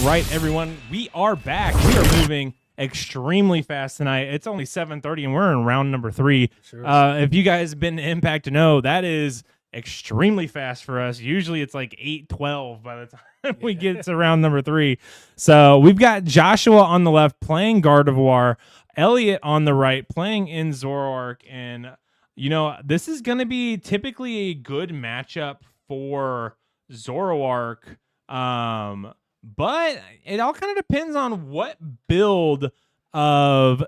right, everyone, we are back. We are moving extremely fast tonight. It's only 7:30 and we're in round number 3. Sure. If you guys have been to Impact to know, that is extremely fast for us. Usually it's like 8:12 by the time we get to round number 3. So we've got Joshua on the left playing Gardevoir, Elliot on the right playing in Zoroark, and you know, this is going to be typically a good matchup for Zoroark. But it all kind of depends on what build of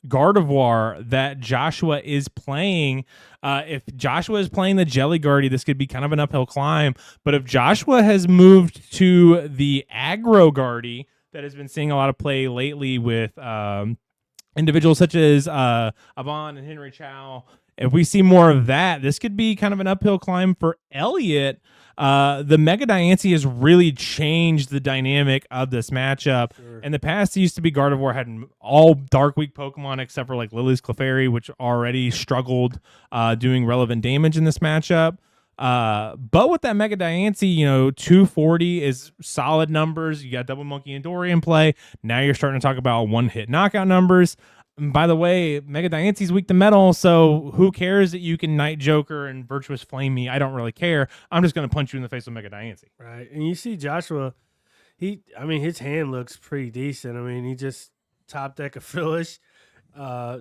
Gardevoir that Joshua is playing. If Joshua is playing the Jelly Guardy, this could be kind of an uphill climb. But if Joshua has moved to the Aggro Guardy that has been seeing a lot of play lately with individuals such as Avon and Henry Chow, if we see more of that, this could be kind of an uphill climb for Elliot. The Mega Diancie has really changed the dynamic of this matchup. Sure. In the past, it used to be Gardevoir had all Dark Week Pokemon except for like Lily's Clefairy, which already struggled doing relevant damage in this matchup. But with that Mega Diancie, you know, 240 is solid numbers. You got Double Monkey and Dory in play. Now you're starting to talk about one-hit knockout numbers. And by the way, Mega Diancie's weak to metal, so who cares that you can Night Joker and Virtuous Flame me? I don't really care. I'm just going to punch you in the face with Mega Diancie. Right. And you see Joshua, his hand looks pretty decent. I mean, he just top deck a Phyllis.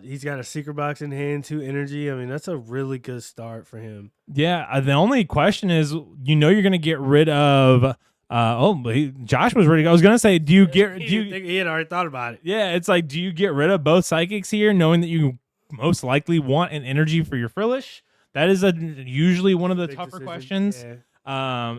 He's got a Secret Box in hand, 2 energy. I mean, that's a really good start for him. Yeah, the only question is, you know, you're going to get rid of... Josh was ready to go. I was gonna say, He had already thought about it. Yeah, it's like, do you get rid of both Psychics here, knowing that you most likely want an energy for your Frillish? That is usually one of the tougher questions. Yeah.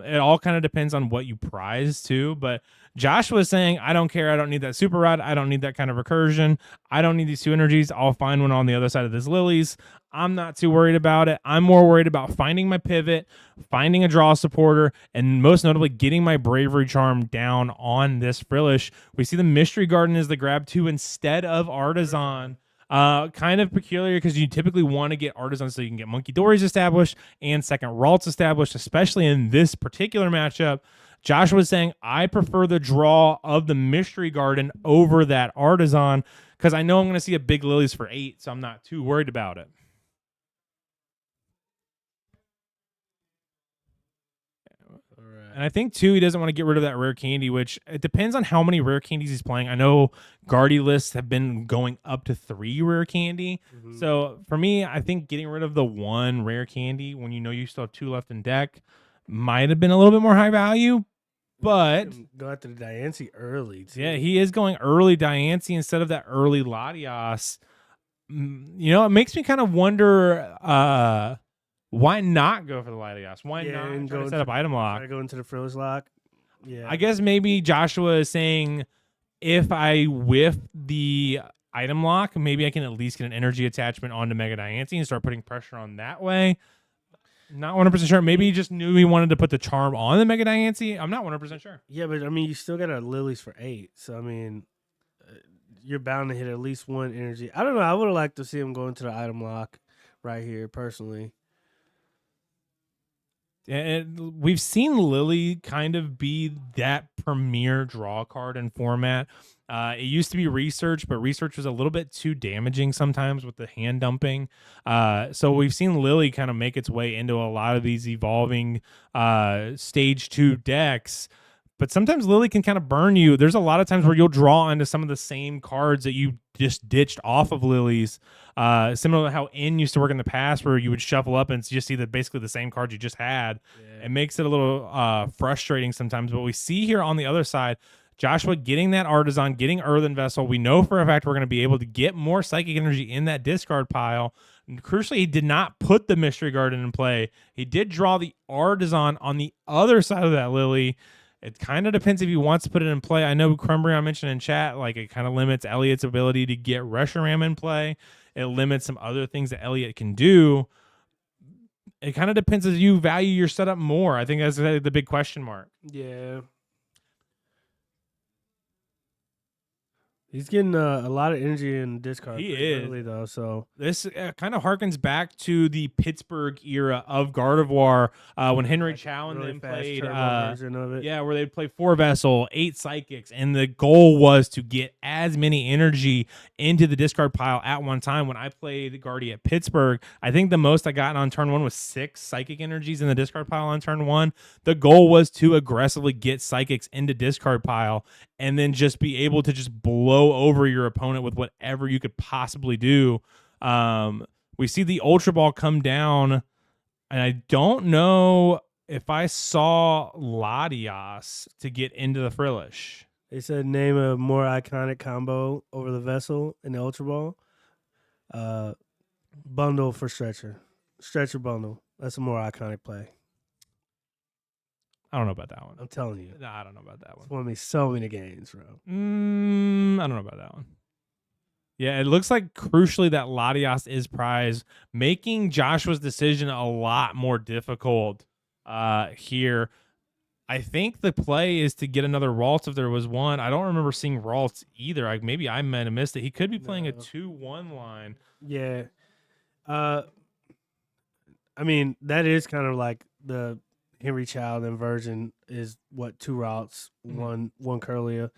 It all kind of depends on what you prize too. But Josh was saying, I don't care. I don't need that Super Rod. I don't need that kind of recursion. I don't need these 2 energies. I'll find one on the other side of this Lilies. I'm not too worried about it. I'm more worried about finding my pivot, finding a draw supporter, and most notably getting my Bravery Charm down on this Frillish. We see the Mystery Garden as the grab 2 instead of Artisan. Kind of peculiar because you typically want to get Artisan so you can get Monkey Dories established and second Ralts established, especially in this particular matchup. Josh was saying, I prefer the draw of the Mystery Garden over that Artisan because I know I'm going to see a big Lilies for 8, so I'm not too worried about it. And I think, too, he doesn't want to get rid of that rare candy, which it depends on how many rare candies he's playing. I know Guardy lists have been going up to 3 rare candy. Mm-hmm. So for me, I think getting rid of the 1 rare candy when you know you still have 2 left in deck might have been a little bit more high value. But go after the Diancie early, too. Yeah, he is going early Diancie instead of that early Latias. You know, it makes me kind of wonder... why not go for the Latias? Why not try to set up item lock? Try to go into the Frillish lock. Yeah. I guess maybe Joshua is saying, if I whiff the item lock, maybe I can at least get an energy attachment onto Mega Diancie and start putting pressure on that way. Not 100% sure. Maybe he just knew he wanted to put the charm on the Mega Diancie. I'm not 100% sure. Yeah, but I mean, you still got a Lilies for 8. So, I mean, you're bound to hit at least 1 energy. I don't know. I would have liked to see him go into the item lock right here, personally. And we've seen Lily kind of be that premier draw card in format. It used to be Research, but Research was a little bit too damaging sometimes with the hand dumping. So we've seen Lily kind of make its way into a lot of these evolving stage 2 decks. But sometimes Lily can kind of burn you. There's a lot of times where you'll draw into some of the same cards that you just ditched off of Lily's. Similar to how In used to work in the past, where you would shuffle up and just see basically the same cards you just had. Yeah. It makes it a little frustrating sometimes. But we see here on the other side, Joshua getting that Artisan, getting Earthen Vessel. We know for a fact we're going to be able to get more Psychic Energy in that discard pile. And crucially, he did not put the Mystery Garden in play. He did draw the Artisan on the other side of that Lily. It kind of depends if he wants to put it in play. I know Crumbrion mentioned in chat, like, it kind of limits Elliot's ability to get Reshiram in play. It limits some other things that Elliot can do. It kind of depends if you value your setup more. I think that's the big question mark. Yeah. He's getting a lot of energy in discard He pretty is. early though. So This kind of harkens back to the Pittsburgh era of Gardevoir when Henry like Chow and really them fast played. turbo version of it. Yeah, where they'd play 4 Vessel, 8 Psychics, and the goal was to get as many energy into the discard pile at one time. When I played Guardy at Pittsburgh, I think the most I got on turn 1 was 6 Psychic energies in the discard pile on turn 1. The goal was to aggressively get Psychics into discard pile and then just be able to just blow over your opponent with whatever you could possibly do. We see the Ultra Ball come down, and I don't know if I saw Latias to get into the Frillish. They said name a more iconic combo over the Vessel and the Ultra Ball. Bundle for Stretcher. Stretcher bundle. That's a more iconic play. I don't know about that one. I'm telling you. No, I don't know about that one. It's won me so many games, bro. I don't know about that one. Yeah, it looks like crucially that Latias is prize, making Joshua's decision a lot more difficult here. I think the play is to get another Ralts if there was one. I don't remember seeing Ralts either. Maybe I might have missed it. He could be playing a 2-1 line. Yeah. I mean, that is kind of like the Henry Child inversion is what 2 routes, one Curlia,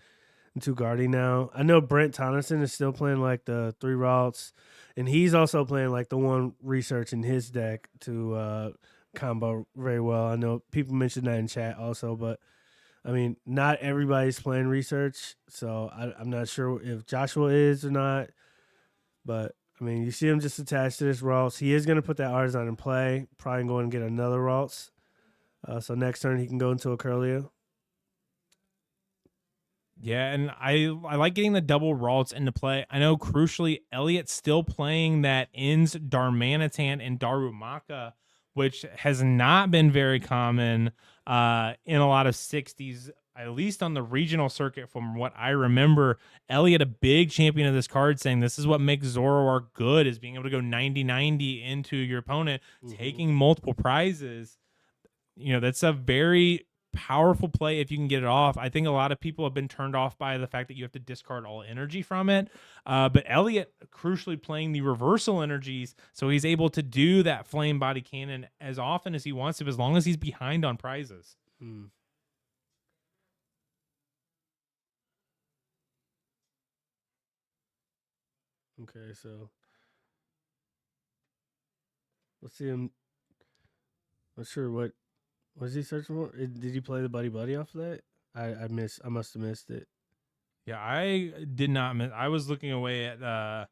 and 2 Guardy now. I know Brent Tonneson is still playing like the 3 routes, and he's also playing like the 1 research in his deck to combo very well. I know people mentioned that in chat also, but I mean, not everybody's playing research, so I'm not sure if Joshua is or not, but I mean, you see him just attached to this Ralts. He is going to put that Artisan in play, probably going to get another Ralts. So next turn he can go into a Curlia. Yeah, and I like getting the double Ralts into play. I know crucially Elliot's still playing that ends Darmanitan and Darumaka, which has not been very common in a lot of 60s, at least on the regional circuit from what I remember. Elliot, a big champion of this card, saying this is what makes Zoroark good, is being able to go 90-90 into your opponent, taking multiple prizes. You know, that's a very powerful play if you can get it off. I think a lot of people have been turned off by the fact that you have to discard all energy from it. But Elliot crucially playing the reversal energies, so he's able to do that flame body cannon as often as he wants to, as long as he's behind on prizes. Okay, so let's see him. Not sure what was he searching for. Did he play the buddy buddy off of that? I must have missed it. Yeah, I did not miss. I was looking away at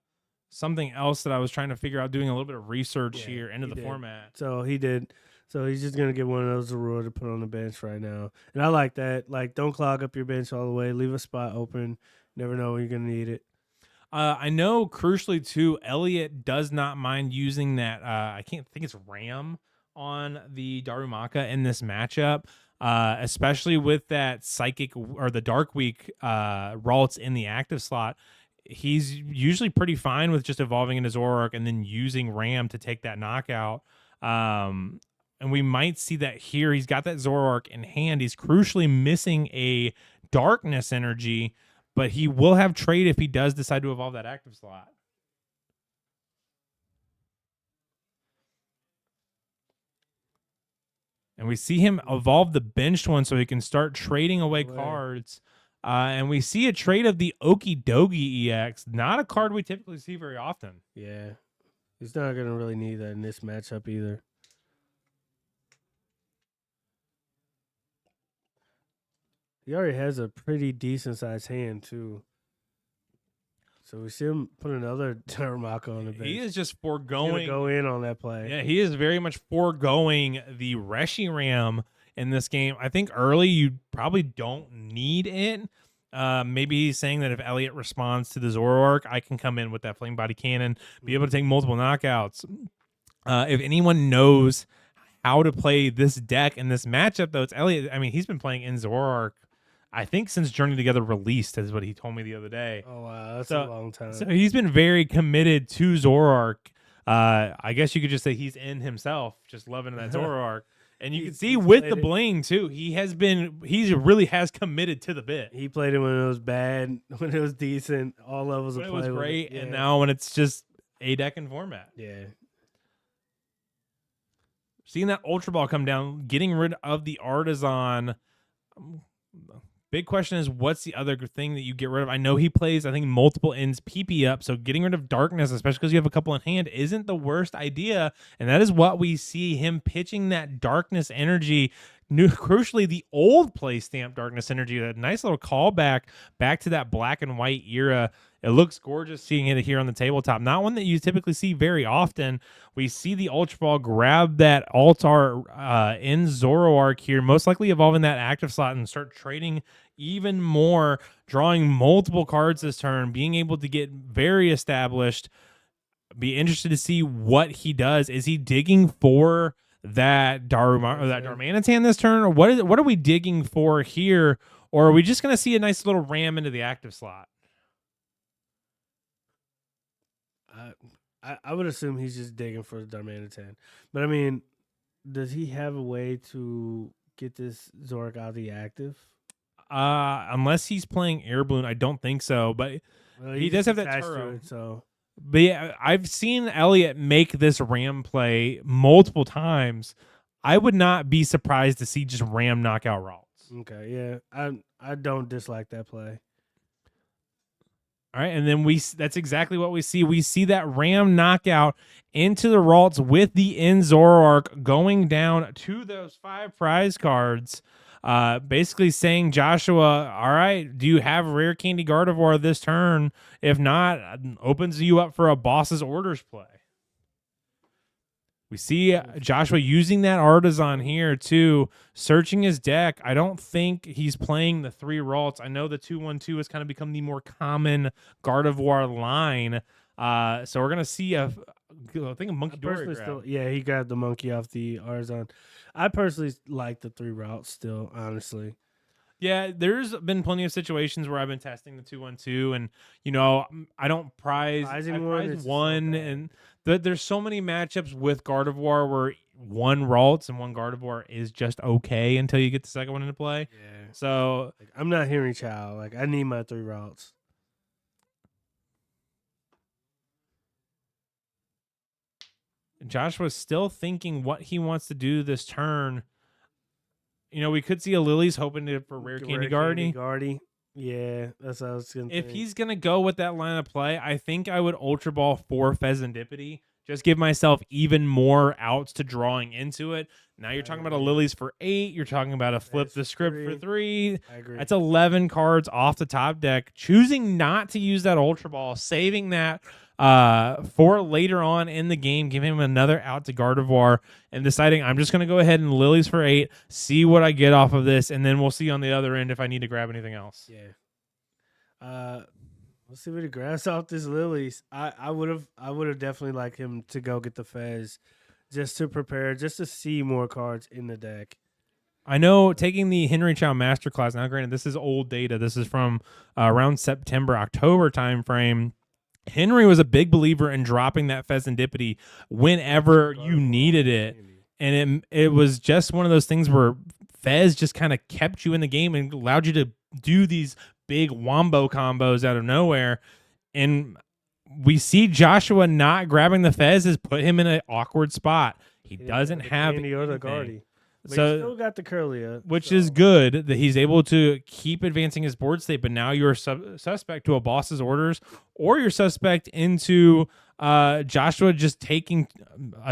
something else that I was trying to figure out, doing a little bit of research here into the format. So he did. So he's just gonna get one of those Zoroark to put on the bench right now, and I like that. Like, don't clog up your bench all the way. Leave a spot open. Never know when you're gonna need it. I know crucially too, Elliot does not mind using that. I can't think it's Ram on the Darumaka in this matchup, especially with that Psychic or the Dark Week Ralts in the active slot. He's usually pretty fine with just evolving into Zoroark and then using Ram to take that knockout. And we might see that here. He's got that Zoroark in hand. He's crucially missing a Darkness energy, but he will have trade if he does decide to evolve that active slot. And we see him evolve the benched one so he can start trading away cards. And we see a trade of the Okie Dogie EX, not a card we typically see very often. Yeah, he's not going to really need that in this matchup either. He already has a pretty decent sized hand too. So we see him put another Darumaka on the bench. He is just foregoing. Go in on that play. Yeah, he is very much foregoing the Reshiram in this game. I think early you probably don't need it. Maybe he's saying that if Elliot responds to the Zoroark, I can come in with that Flame Body Cannon, be able to take multiple knockouts. If anyone knows how to play this deck in this matchup, though, it's Elliot. I mean, he's been playing in Zoroark, I think, since Journey Together released, is what he told me the other day. Oh, wow. That's a long time. So he's been very committed to Zoroark. I guess you could just say he's in himself, just loving that Zoroark. And you can see with the bling too, he really has committed to the bit. He played it when it was bad, when it was decent, all levels of play. It was great, and now when it's just a deck and format. Yeah. Seeing that Ultra Ball come down, getting rid of the Artisan. Big question is, what's the other thing that you get rid of? I know he plays, I think, multiple ends PP up, so getting rid of Darkness, especially because you have a couple in hand, isn't the worst idea, and that is what we see him pitching that Darkness energy. Crucially, the old play stamp Darkness energy, a nice little callback back to that black and white era. It looks gorgeous seeing it here on the tabletop. Not one that you typically see very often. We see the Ultra Ball grab that Altar in Zoroark here, most likely evolving that active slot and start trading even more, drawing multiple cards this turn, being able to get very established. Be interested to see what he does. Is he digging for that Darmanitan this turn, or what are we digging for here? Or are we just going to see a nice little ram into the active slot? I would assume he's just digging for the Darmanitan. But I mean, does he have a way to get this Zoroark out of the active? Unless he's playing Air Balloon, I don't think so. But he does have that Turo. So, but yeah, I've seen Elliot make this ram play multiple times. I would not be surprised to see just ram knockout Ralts. Okay, yeah, I don't dislike that play. All right, and then that's exactly what we see. We see that ram knockout into the Ralts with the Zoroark going down to those 5 prize cards. Basically saying, Joshua, all right, do you have Rare Candy Gardevoir this turn? If not, opens you up for a boss's orders play. We see Joshua using that Artisan here too, searching his deck. I don't think he's playing the 3 Ralts. I know the 2/1/2 has kind of become the more common Gardevoir line. So we're gonna see I think a Monkey Dory grab. He grabbed the monkey off the Artisan. I personally like the 3 Ralts still, honestly. Yeah, there's been plenty of situations where I've been testing the 2/1/2, and I don't prize one, and there's so many matchups with Gardevoir where 1 Ralts and 1 Gardevoir is just okay until you get the second one into play. Yeah. So I'm not Henry Chow. I need my 3 Ralts. Joshua's still thinking what he wants to do this turn. We could see a Lily's hoping for Rare Candy Guardy. Yeah, that's what I was going to think. If he's going to go with that line of play, I think I would Ultra Ball for Pheasantipity. Just give myself even more outs to drawing into it. Now you're talking about a Lily's for 8. You're talking about a Flip the Script for 3. I agree. That's 11 cards off the top deck. Choosing not to use that Ultra Ball, saving that for later on in the game, giving him another out to Gardevoir, and deciding I'm just going to go ahead and Lily's for 8, see what I get off of this, and then we'll see on the other end if I need to grab anything else. Yeah. Let's see what he grabs off this Lily's. I would have definitely liked him to go get the Fez just to prepare, just to see more cards in the deck. I know taking the Henry Chow Masterclass, now granted, this is old data. This is from around September, October timeframe. Henry was a big believer in dropping that Pheasantipity whenever you needed it. And it was just one of those things where Fez just kind of kept you in the game and allowed you to do these big wombo combos out of nowhere. And we see Joshua not grabbing the Fez has put him in an awkward spot. He doesn't have anything. So he still got the Curlia, which is good that he's able to keep advancing his board state. But now you're suspect to a boss's orders, or you're suspect into Joshua just taking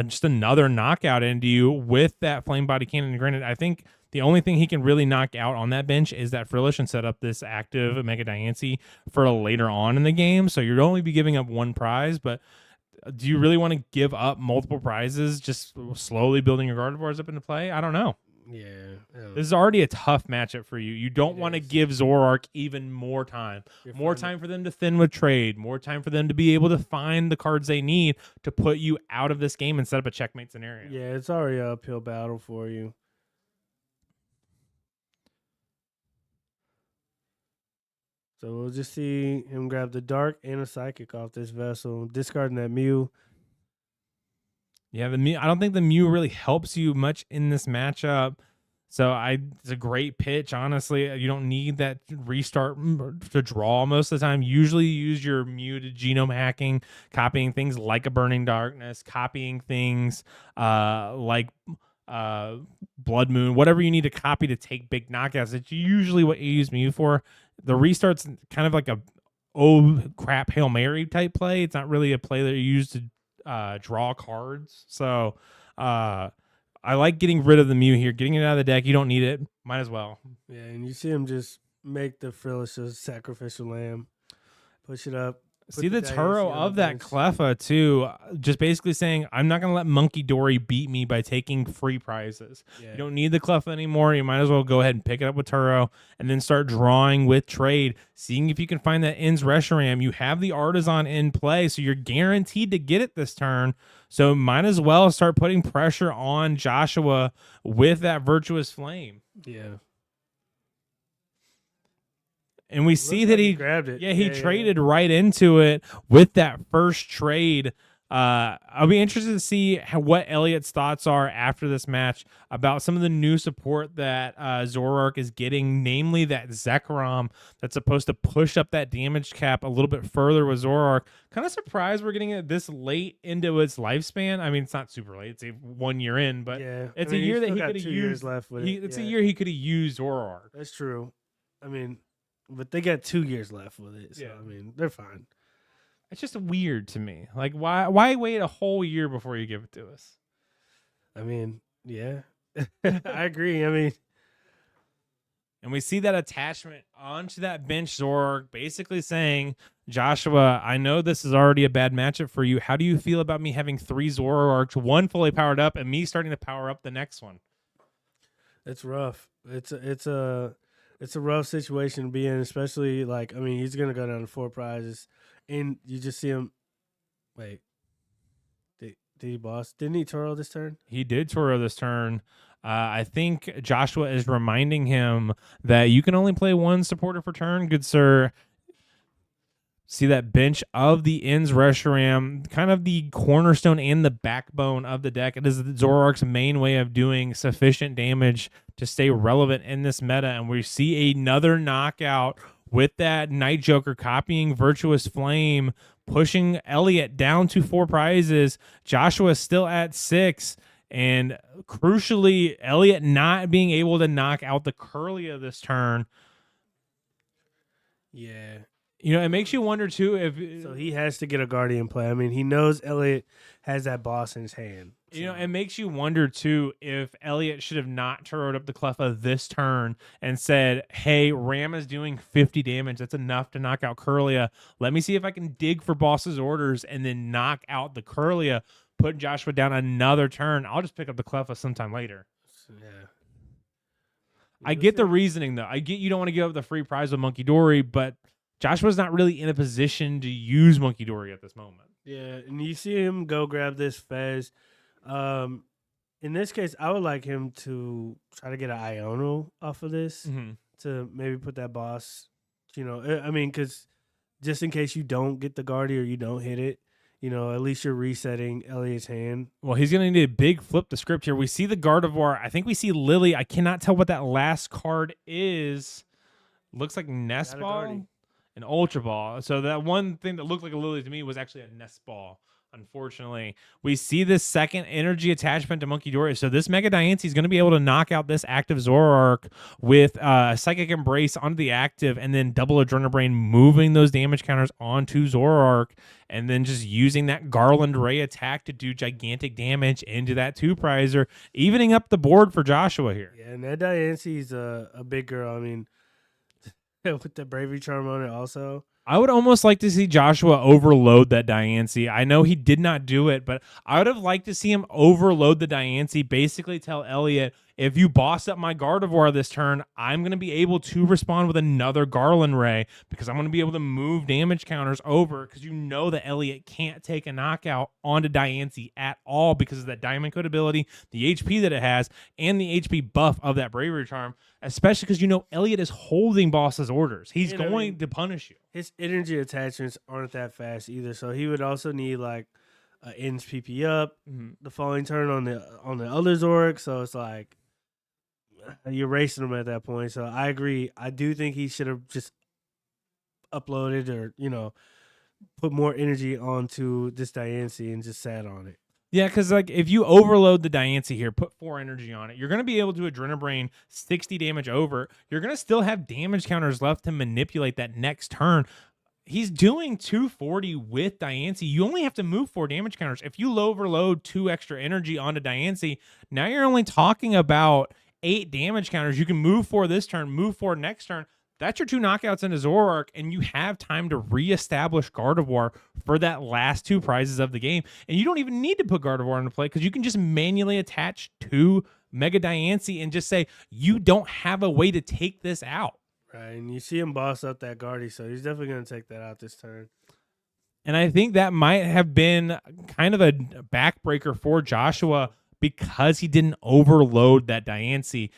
just another knockout into you with that flame body cannon. And granted, I think the only thing he can really knock out on that bench is that Frillish and set up this active Mega Diancie for later on in the game. So you'd only be giving up 1 prize, but do you really want to give up multiple prizes just slowly building your Gardevoirs up into play? I don't know. Yeah. This is already a tough matchup for you. You don't want to give Zoroark even more time. More time for them to thin with trade. More time for them to be able to find the cards they need to put you out of this game and set up a checkmate scenario. Yeah, it's already an uphill battle for you. So we'll just see him grab the Dark and a Psychic off this vessel, discarding that Mew. Yeah, the Mew. I don't think the Mew really helps you much in this matchup. So it's a great pitch. Honestly, you don't need that restart to draw most of the time. Usually, you use your Mew to genome hacking, copying things like a Burning Darkness, copying things like uh, Blood Moon, whatever you need to copy to take big knockouts. It's usually what you use Mew for. The restart's kind of like a oh crap Hail Mary type play. It's not really a play that you use to draw cards. So I like getting rid of the Mew here, getting it out of the deck. You don't need it. Might as well. Yeah, and you see him just make the Frillish a sacrificial lamb, push it up. See the Turo of that Cleffa too, just basically saying, I'm not going to let Monkey Dory beat me by taking free prizes. Yeah. You don't need the Cleffa anymore. You might as well go ahead and pick it up with Turo and then start drawing with trade, seeing if you can find that Ends Reshiram. You have the Artisan in play, so you're guaranteed to get it this turn. So might as well start putting pressure on Joshua with that Virtuous Flame. Yeah. And we see that he grabbed it. Yeah, he traded right into it with that first trade. I'll be interested to see what Elliot's thoughts are after this match about some of the new support that Zoroark is getting, namely that Zekrom that's supposed to push up that damage cap a little bit further with Zoroark. Kind of surprised we're getting it this late into its lifespan. I mean, it's not super late; it's 1 year in, but it's a year that he could have used. Left with it's a year he could have used Zoroark. That's true. I mean. But they got 2 years left with it, so I mean they're fine. It's just weird to me. Like, why wait a whole year before you give it to us? I mean, yeah, I agree. I mean, and we see that attachment onto that bench Zoroark, basically saying, Joshua, I know this is already a bad matchup for you. How do you feel about me having 3 Zoroarks, 1 fully powered up, and me starting to power up the next one? It's rough. It's a rough situation to be in, especially like, I mean, he's going to go down to 4 prizes and you just see him. Wait, did he boss? Didn't he Toro this turn? He did Toro this turn. I think Joshua is reminding him that you can only play 1 supporter per turn, good sir. See that bench of the Ends Reshiram, kind of the cornerstone and the backbone of the deck. It is Zoroark's main way of doing sufficient damage to stay relevant in this meta. And we see another knockout with that Night Joker copying Virtuous Flame, pushing Elliot down to 4 prizes. Joshua still at 6. And crucially, Elliot not being able to knock out the Curlia this turn. Yeah. You know, it makes you wonder, too, if... So he has to get a Guardian play. I mean, he knows Elliot has that boss in his hand. So. You know, it makes you wonder, too, if Elliot should have not turret up the Cleffa this turn and said, hey, Ram is doing 50 damage. That's enough to knock out Curlia. Let me see if I can dig for boss's orders and then knock out the Curlia, put Joshua down another turn. I'll just pick up the Cleffa sometime later. Yeah. I get the reasoning, though. I get you don't want to give up the free prize with Monkey Dory, but... Joshua's not really in a position to use Monkey Dory at this moment. Yeah, and you see him go grab this Fez. In this case, I would like him to try to get an Iono off of this to maybe put that boss, you know, I mean, because just in case you don't get the Guardy or you don't hit it, you know, at least you're resetting Elliot's hand. Well, he's going to need a big flip the script here. We see the Gardevoir. I think we see Lily. I cannot tell what that last card is. Looks like Nest Ball. An Ultra Ball. So that one thing that looked like a Lily to me was actually a Nest Ball. Unfortunately, we see this second energy attachment to Monkey Dory. So this Mega Diancie is going to be able to knock out this active Zoroark with Psychic Embrace onto the active and then double Adrenal Brain, moving those damage counters onto Zoroark and then just using that Garland Ray attack to do gigantic damage into that 2-prizer, evening up the board for Joshua here. Yeah, and that Diancie's a big girl. I mean, with the Bravery Charm on it also. I would almost like to see Joshua overload that Diancie. I know he did not do it, but I would have liked to see him overload the Diancie, basically tell Elliot, if you boss up my Gardevoir this turn, I'm going to be able to respond with another Garland Ray because I'm going to be able to move damage counters over because you know that Elliot can't take a knockout onto Diancie at all because of that Diamond Code ability, the HP that it has, and the HP buff of that Bravery Charm, especially because you know Elliot is holding boss's orders. He's going to punish you. His energy attachments aren't that fast either, so he would also need like ends PP up Mhm. the following turn on the other Zoroark. So it's like you're racing him at that point. So I agree. I do think he should have just uploaded or put more energy onto this Diancie and just sat on it. Yeah, because like if you overload the Diancie here, put 4 energy on it, you're gonna be able to Adrenabrain 60 damage over. You're gonna still have damage counters left to manipulate that next turn. He's doing 240 with Diancie. You only have to move 4 damage counters. If you overload 2 extra energy onto Diancie, now you're only talking about 8 damage counters. You can move 4 this turn, move 4 next turn. That's your 2 knockouts into Zoroark, and you have time to reestablish Gardevoir for that last 2 prizes of the game. And you don't even need to put Gardevoir into play because you can just manually attach 2 Mega Diancie and just say, you don't have a way to take this out. Right, and you see him boss up that Guardy, so he's definitely going to take that out this turn. And I think that might have been kind of a backbreaker for Joshua because he didn't overload that Diancie.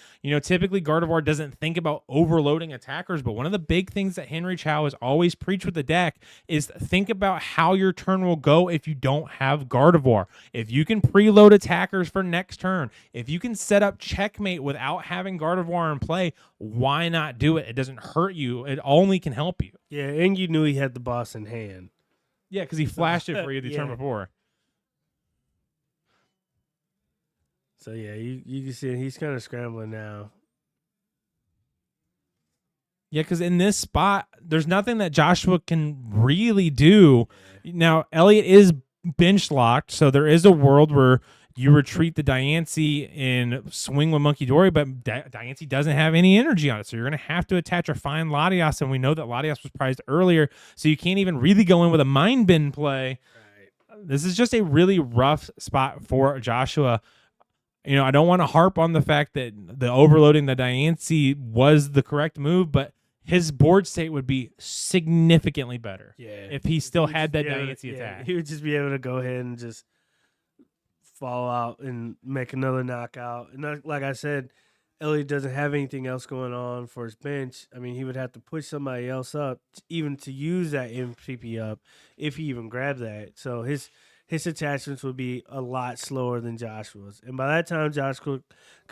Typically Gardevoir doesn't think about overloading attackers, but one of the big things that Henry Chow has always preached with the deck is think about how your turn will go if you don't have Gardevoir. If you can preload attackers for next turn, if you can set up checkmate without having Gardevoir in play, why not do it? It doesn't hurt you. It only can help you. Yeah, and you knew he had the boss in hand. Yeah, because he flashed it for you the turn Yeah. before. So yeah, you can see he's kind of scrambling now. Yeah, because in this spot, there's nothing that Joshua can really do. Now, Elliot is bench locked, so there is a world where you retreat the Diancie and swing with Monkey Dory, but Diancie doesn't have any energy on it, so you're going to have to attach a fine Latias, and we know that Latias was prized earlier, so you can't even really go in with a Mind Bend play. Right. This is just a really rough spot for Joshua. I don't want to harp on the fact that the overloading the Diancie was the correct move, but his board state would be significantly better if he still had that Diancie attack. He would just be able to go ahead and just fall out and make another knockout. And like I said, Elliot doesn't have anything else going on for his bench. I mean, he would have to push somebody else up even to use that MPP up if he even grabbed that. So his attachments would be a lot slower than Joshua's. And by that time, Josh could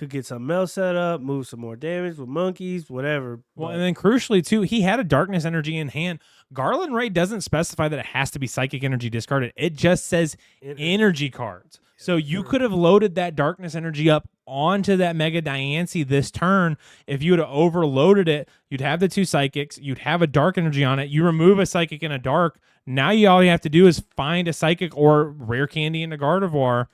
get something else set up, move some more damage with monkeys, whatever. Well, and then crucially, too, he had a darkness energy in hand. Garland Ray doesn't specify that it has to be psychic energy discarded. It just says energy cards. So you could have loaded that darkness energy up onto that Mega Diancie this turn. If you would have overloaded it, you'd have the 2 psychics. You'd have a dark energy on it. You remove a psychic and a dark. Now all you have to do is find a psychic or rare candy in the Gardevoir.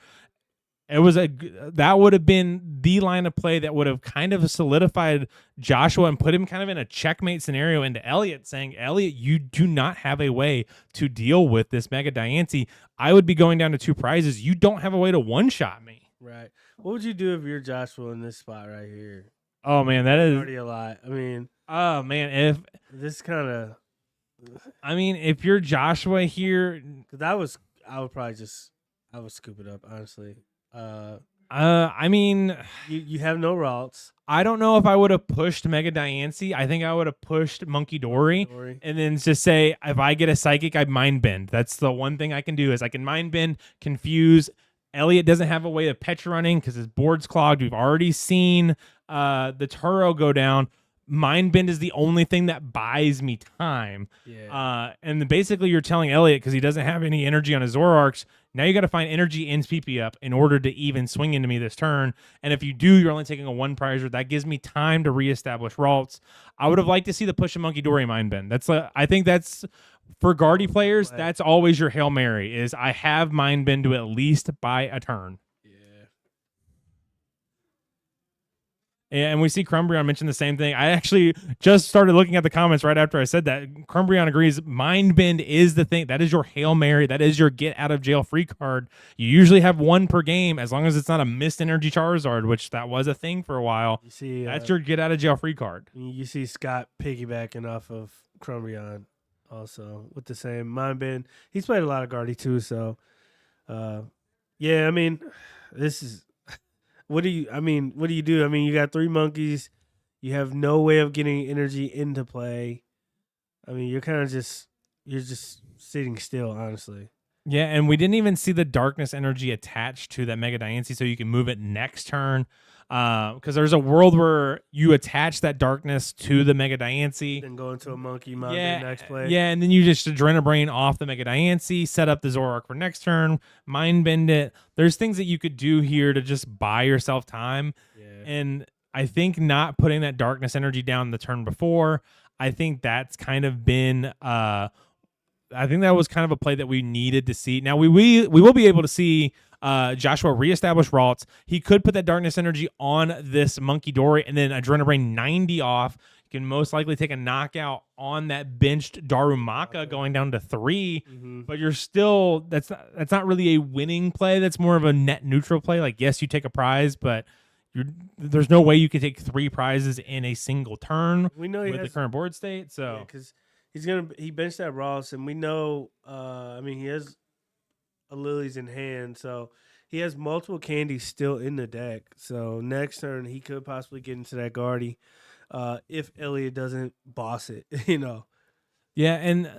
That would have been the line of play that would have kind of solidified Joshua and put him kind of in a checkmate scenario into Elliot, saying, Elliot, you do not have a way to deal with this Mega Diancie. I would be going down to 2 prizes. You don't have a way to one-shot me. Right. What would you do if you're Joshua in this spot right here? Oh, man, that is already a lot. I mean, oh, man, if you're Joshua here, because I would scoop it up, honestly. I mean, you have no routes. I don't know if I would have pushed Mega Diancie. I think I would have pushed Monkey Dory and then just say, if I get a psychic, I Mind Bend. That's the one thing I can do is I can Mind Bend, confuse. Elliot doesn't have a way of Petra running because his board's clogged. We've already seen the Turo go down. Mind Bend is the only thing that buys me time. Yeah. And then basically you're telling Elliot, because he doesn't have any energy on his Zoroarks, now you got to find energy in PP up in order to even swing into me this turn. And if you do, you're only taking a 1 prizer. That gives me time to reestablish Ralts. I would have liked to see the push of Monkey Dory Mind Bend. I think that's for Guardy players. That's always your Hail Mary is I have Mind Bend to at least buy a turn. And we see Crumbreon mention the same thing. I actually just started looking at the comments right after I said that. Crumbreon agrees. Mind Bend is the thing. That is your Hail Mary. That is your get out of jail free card. You usually have 1 per game as long as it's not a missed energy Charizard, which that was a thing for a while. You see, that's your get out of jail free card. You see Scott piggybacking off of Crumbreon also with the same Mind Bend. He's played a lot of Guardy too, so yeah, I mean, this is what do you do? I mean, you got 3 monkeys. You have no way of getting energy into play. I mean, you're just sitting still, honestly. Yeah, and we didn't even see the darkness energy attached to that Mega Diancie, so you can move it next turn. Because there's a world where you attach that darkness to the Mega Diancie. Then go into a monkey mount the Yeah, next play. yeah, and then you just Adrenabrain off the Mega Diancie, set up the Zoroark for next turn, Mind Bend it. There's things that you could do here to just buy yourself time. Yeah. And I think not putting that darkness energy down the turn before, I think that's kind of been I think that was kind of a play that we needed to see. Now we will be able to see Joshua reestablish Ralts. He could put that darkness energy on this Monkey Dory and then Adrenabrain 90 off. You can most likely take a knockout on that benched Darumaka going down to 3. But you're still that's not really a winning play. That's more of a net neutral play. Like, yes, you take a prize, but there's no way you could take 3 prizes in a single turn We know with the current board state. So because he benched that Ross, and we know. I mean, he has a Lilies in hand, so he has multiple candies still in the deck. So next turn he could possibly get into that Guardy, if Elliot doesn't boss it. yeah, and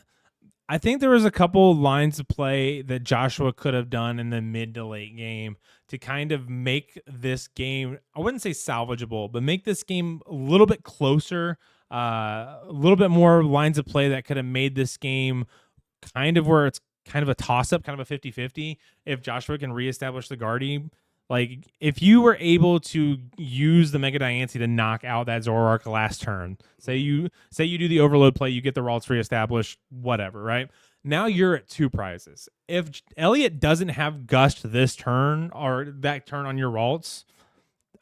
I think there was a couple lines of play that Joshua could have done in the mid to late game to kind of make this game, I wouldn't say salvageable, but make this game a little bit closer, a little bit more lines of play that could have made this game kind of where it's kind of a toss-up, kind of a 50-50 if Joshua can reestablish the Guardy. Like, if you were able to use the Mega Diancie to knock out that Zoroark last turn, say you do the overload play, you get the Ralts reestablished, whatever, right? Now you're at 2 prizes. If Elliot doesn't have Gust this turn or that turn on your Ralts,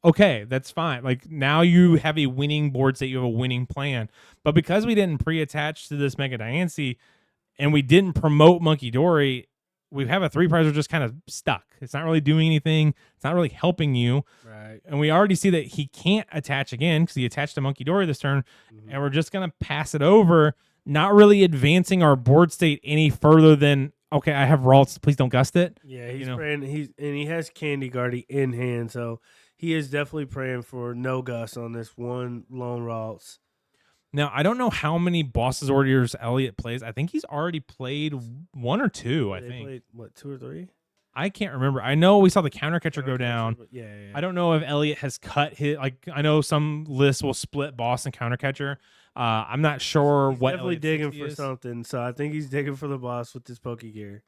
okay, that's fine. Like, now you have a winning board state, you have a winning plan. But because we didn't pre-attach to this Mega Diancie and we didn't promote Monkey Dory, we have a 3 prizer just kind of stuck. It's not really doing anything. It's not really helping you. Right. And we already see that he can't attach again because he attached to Monkey Dory this turn. And we're just going to pass it over, not really advancing our board state any further than, okay, I have Ralts. Please don't gust it. Yeah, he's praying. He has Candy Guardy in hand, so he is definitely praying for no Gus on this one lone Ralts. Now, I don't know how many Bosses Orders Elliot plays. I think he's already played 1 or 2, I think. Played, what, 2 or 3? I can't remember. I know we saw the counter catcher go down. Yeah. I don't know if Elliot has cut his, like, I know some lists will split boss and counter catcher. I'm not sure He's what definitely Elliot's digging 60 for is. something, so I think he's digging for the boss with this Poke Gear.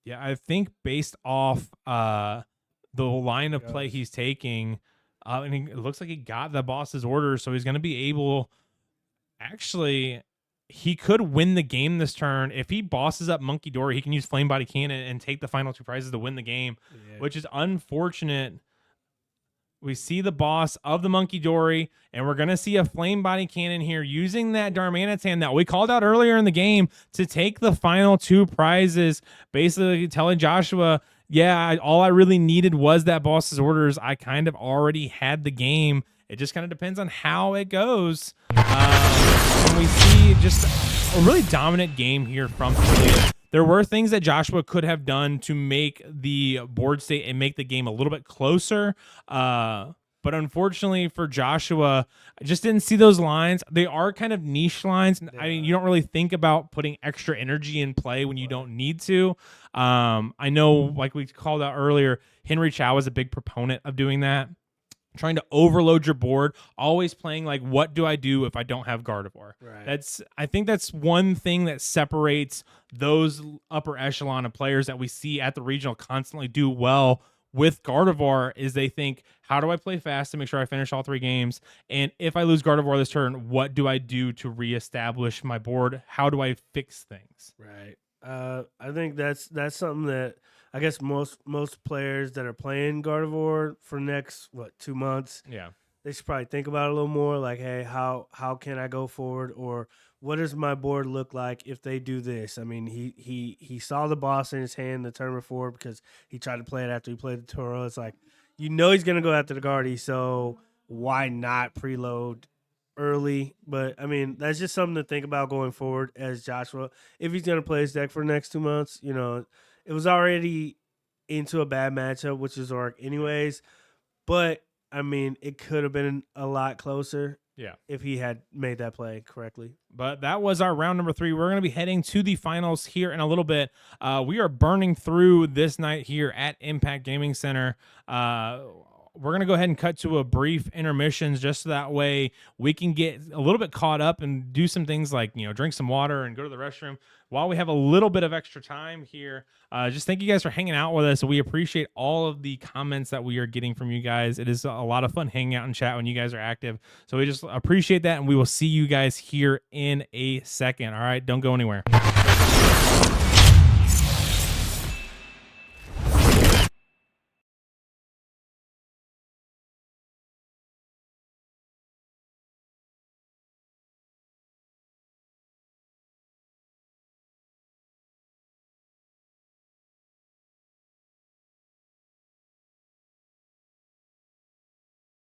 Yeah, I think based off the line of play he's taking, and it looks like he got the boss's orders, so he's going to be able. Actually, he could win the game this turn if he bosses up Monkey Dory. He can use Flame Body Cannon and take the final 2 prizes to win the game, which is unfortunate. We see the boss of the Monkey Dory, and we're going to see a Flame Body Cannon here using that Darmanitan that we called out earlier in the game to take the final 2 prizes, basically telling Joshua, yeah, all I really needed was that boss's orders. I kind of already had the game. It just kind of depends on how it goes. And we see just a really dominant game here from Elliot. There were things that Joshua could have done to make the board state and make the game a little bit closer. But unfortunately for Joshua, I just didn't see those lines. They are kind of niche lines. I mean, you don't really think about putting extra energy in play when you don't need to. I know, like we called out earlier, Henry Chow is a big proponent of doing that. Trying to overload your board, always playing like, what do I do if I don't have Gardevoir? Right. I think that's one thing that separates those upper echelon of players that we see at the regional constantly do well with Gardevoir is they think, how do I play fast to make sure I finish all 3 games? And if I lose Gardevoir this turn, what do I do to reestablish my board? How do I fix things? Right. I think that's something that I guess most players that are playing Gardevoir for next 2 months, Yeah. they should probably think about it a little more. Like, hey, how can I go forward, or what does my board look like if they do this? I mean, he saw the boss in his hand the turn before because he tried to play it after he played the Toro. It's like, he's gonna go after the Guardy, so why not preload early? But I mean, that's just something to think about going forward as Joshua, if he's gonna play his deck for the next 2 months. It was already into a bad matchup, which is Zoroark anyways, but I mean, it could have been a lot closer. Yeah. if he had made that play correctly. But that was our round number 3. We're going to be heading to the finals here in a little bit. We are burning through this night here at Impact Gaming Center. We're going to go ahead and cut to a brief intermissions just so that way we can get a little bit caught up and do some things like, drink some water and go to the restroom while we have a little bit of extra time here. Just thank you guys for hanging out with us. We appreciate all of the comments that we are getting from you guys. It is a lot of fun hanging out and chat when you guys are active. So we just appreciate that, and we will see you guys here in a second. All right, don't go anywhere.